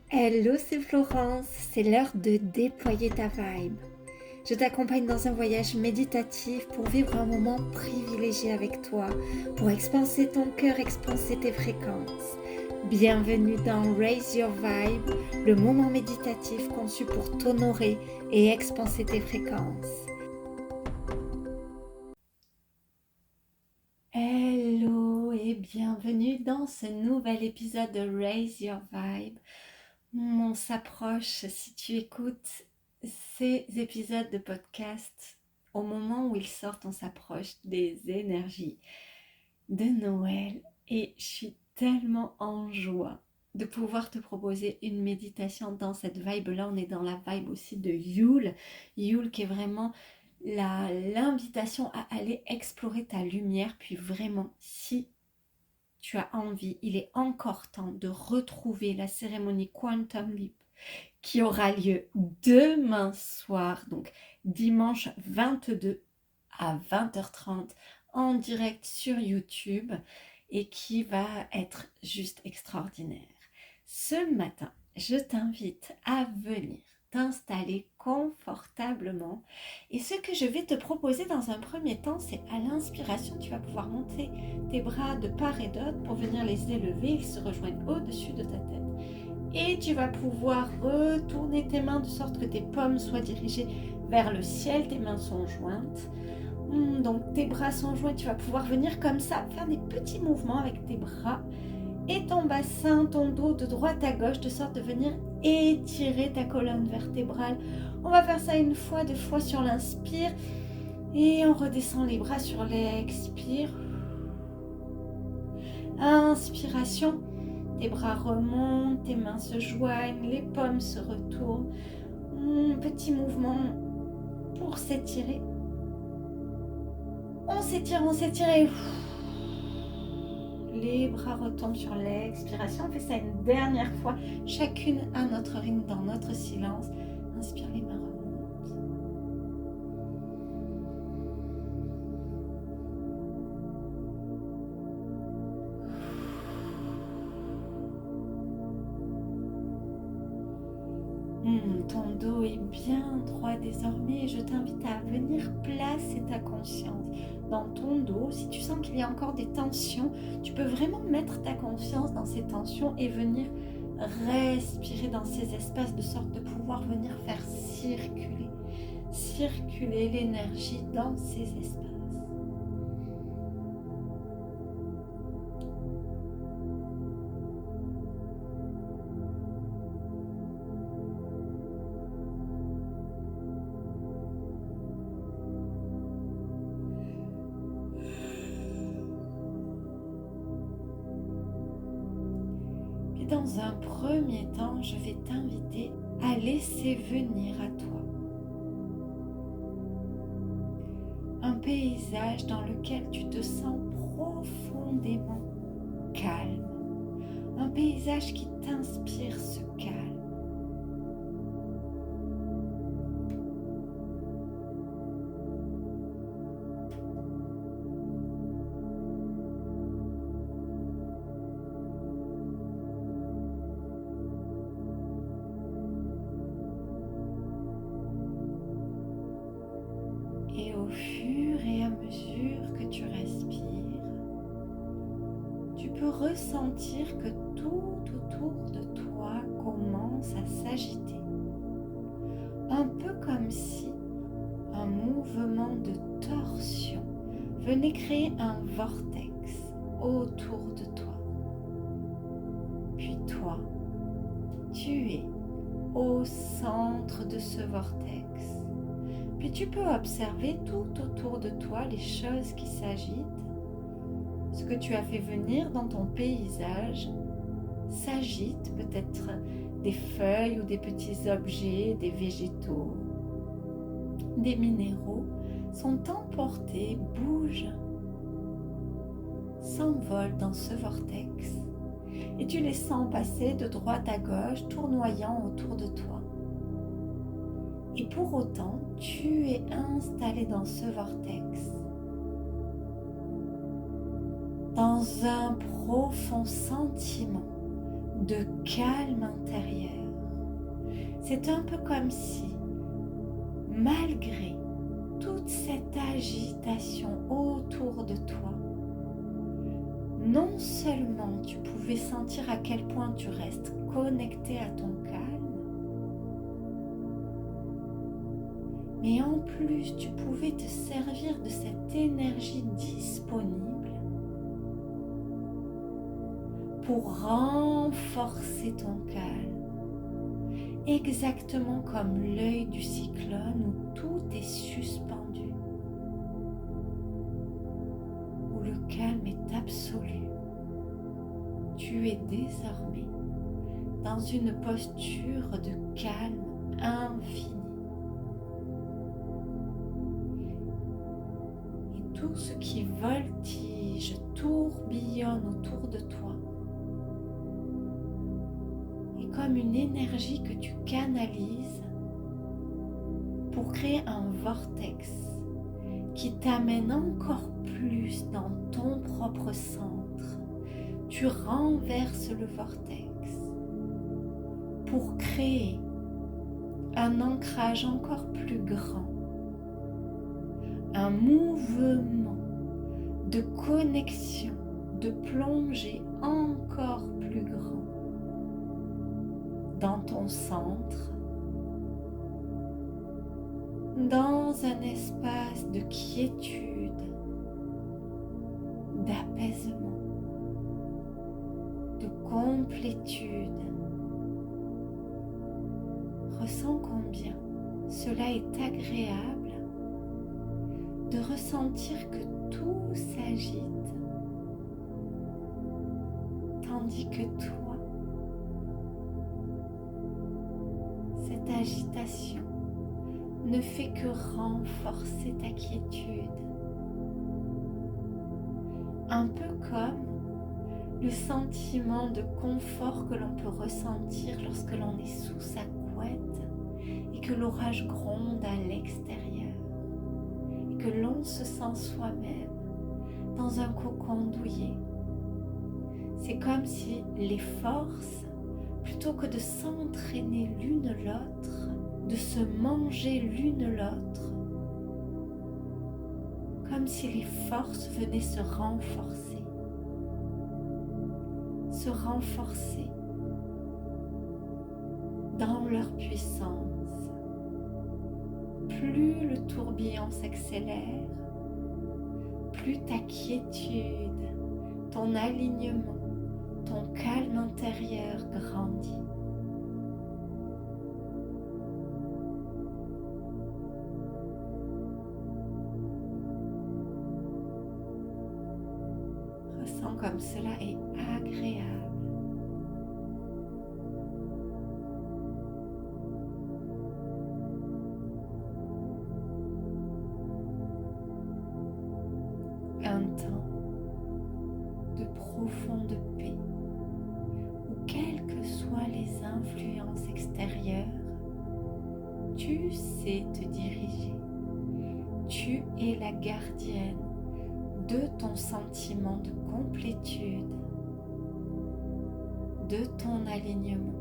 Hello, c'est Florence, c'est l'heure de déployer ta vibe. Je t'accompagne dans un voyage méditatif pour vivre un moment privilégié avec toi, pour expanser ton cœur, expanser tes fréquences. Bienvenue dans Raise Your Vibe, le moment méditatif conçu pour t'honorer et expanser tes fréquences. Hello et bienvenue dans ce nouvel épisode de Raise Your Vibe. On s'approche, si tu écoutes ces épisodes de podcast, au moment où ils sortent, on s'approche des énergies de Noël et je suis tellement en joie de pouvoir te proposer une méditation dans cette vibe-là. On est dans la vibe aussi de Yule qui est vraiment l'invitation à aller explorer ta lumière, puis vraiment, si tu as envie, il est encore temps de retrouver la cérémonie Quantum Leap qui aura lieu demain soir, donc dimanche 22 à 20h30 en direct sur YouTube et qui va être juste extraordinaire. Ce matin, je t'invite à venir t'installer confortablement et ce que je vais te proposer dans un premier temps, c'est à l'inspiration, tu vas pouvoir monter tes bras de part et d'autre pour venir les élever, ils se rejoignent au-dessus de ta tête. Et tu vas pouvoir retourner tes mains de sorte que tes paumes soient dirigées vers le ciel, tes mains sont jointes. Donc tes bras sont joints, tu vas pouvoir venir comme ça, faire des petits mouvements avec tes bras et ton bassin, ton dos de droite à gauche, de sorte de venir étirer ta colonne vertébrale. On va faire ça une fois, deux fois sur l'inspire et on redescend les bras sur l'expire. Inspiration. Tes bras remontent, tes mains se joignent, les paumes se retournent. Petit mouvement pour s'étirer. On s'étire et les bras retombent sur l'expiration. On fait ça une dernière fois, chacune à notre rythme, dans notre silence. Inspire, les mains remontent. Ton dos est bien droit désormais et je t'invite à venir placer ta conscience dans ton dos. Si tu sens qu'il y a encore des tensions, tu peux vraiment mettre ta confiance dans ces tensions et venir respirer dans ces espaces de sorte de pouvoir venir faire circuler l'énergie dans ces espaces. Dans un premier temps, je vais t'inviter à laisser venir à toi un paysage dans lequel tu te sens profondément calme, un paysage qui t'inspire ce calme. Et au fur et à mesure que tu respires, tu peux ressentir que tout autour de toi commence à s'agiter. Un peu comme si un mouvement de torsion venait créer un vortex autour de toi. Puis toi, tu es au centre de ce vortex. Puis tu peux observer tout autour de toi les choses qui s'agitent. Ce que tu as fait venir dans ton paysage s'agite, peut-être des feuilles ou des petits objets, des végétaux, des minéraux sont emportés, bougent, s'envolent dans ce vortex. Et tu les sens passer de droite à gauche, tournoyant autour de toi. Et pour autant, tu es installé dans ce vortex, dans un profond sentiment de calme intérieur. C'est un peu comme si, malgré toute cette agitation autour de toi, non seulement tu pouvais sentir à quel point tu restes connecté à ton calme, mais en plus tu pouvais te servir de cette énergie disponible pour renforcer ton calme, exactement comme l'œil du cyclone où tout est suspendu, où le calme est absolu. Tu es désormais dans une posture de calme infini. Et tout ce qui voltige, tourbillonne autour de toi est comme une énergie que tu canalises pour créer un vortex qui t'amène encore plus dans ton propre centre. Tu renverses le vortex pour créer un ancrage encore plus grand, un mouvement de connexion, de plongée encore plus grand dans ton centre, dans un espace de quiétude, d'apaisement, de complétude. Ressens combien cela est agréable de ressentir que tout s'agite, tandis que toi, cette agitation ne fait que renforcer ta quiétude. Un peu comme le sentiment de confort que l'on peut ressentir lorsque l'on est sous sa couette et que l'orage gronde à l'extérieur et que l'on se sent soi-même dans un cocon douillet. C'est comme si les forces, plutôt que de s'entraîner l'une l'autre, de se manger l'une l'autre, comme si les forces venaient se renforcer dans leur puissance. Plus le tourbillon s'accélère, plus ta quiétude, ton alignement, ton calme intérieur grandit. Ressens comme cela est agréable. Un temps de profonde paix où, quelles que soient les influences extérieures, tu sais te diriger. Tu es la gardienne de ton sentiment de complétude, de ton alignement.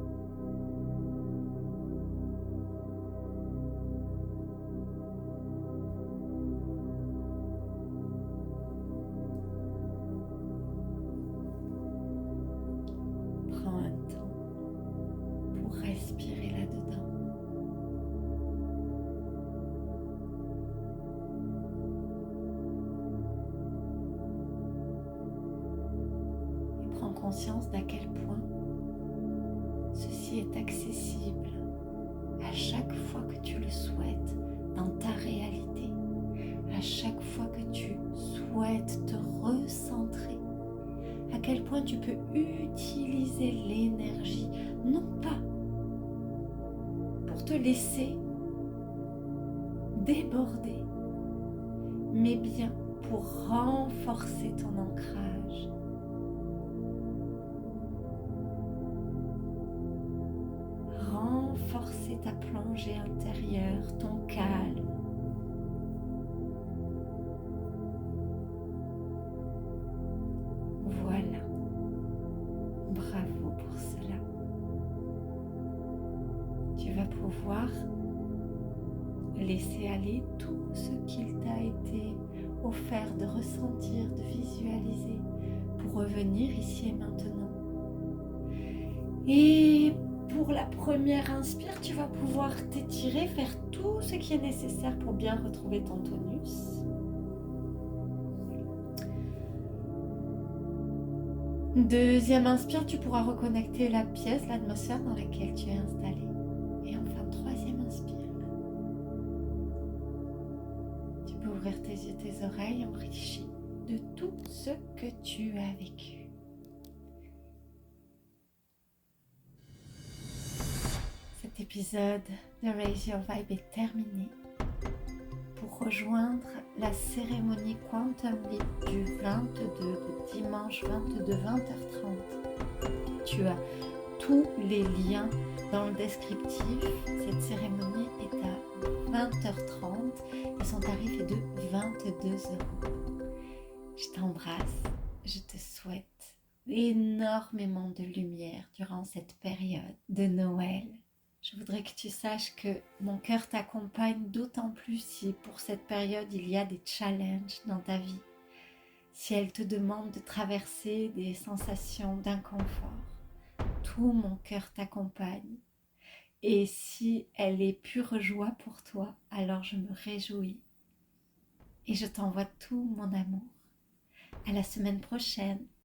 Prends un temps pour respirer là-dedans. Et prends conscience d'à quel point ceci est accessible à chaque fois que tu le souhaites dans ta réalité, à chaque fois que tu souhaites te recentrer, à quel point tu peux utiliser l'énergie, non pas pour te laisser déborder, mais bien pour renforcer ton ancrage. Renforcer ta plongée intérieure, ton calme. Voilà. Bravo pour cela. pouvoir laisser aller tout ce qu'il t'a été offert de ressentir, de visualiser pour revenir ici et maintenant. Et pour la première inspire, tu vas pouvoir t'étirer, faire tout ce qui est nécessaire pour bien retrouver ton tonus. Deuxième inspire, tu pourras reconnecter la pièce, l'atmosphère dans laquelle tu es installé. Et enfin, troisième inspire. Tu peux ouvrir tes yeux, tes oreilles enrichis de tout ce que tu as vécu. Cet épisode de Raise Your Vibe est terminé. Pour rejoindre la cérémonie Quantum Leap du 22, de dimanche 22, 20h30, tu as tous les liens dans le descriptif. Cette cérémonie est à 20h30 et son tarif est de 22 €. Je t'embrasse, je te souhaite énormément de lumière durant cette période de Noël. Je voudrais que tu saches que mon cœur t'accompagne, d'autant plus si pour cette période il y a des challenges dans ta vie, si elle te demande de traverser des sensations d'inconfort. Tout mon cœur t'accompagne. Et si elle est pure joie pour toi, alors je me réjouis. Et je t'envoie tout mon amour. À la semaine prochaine.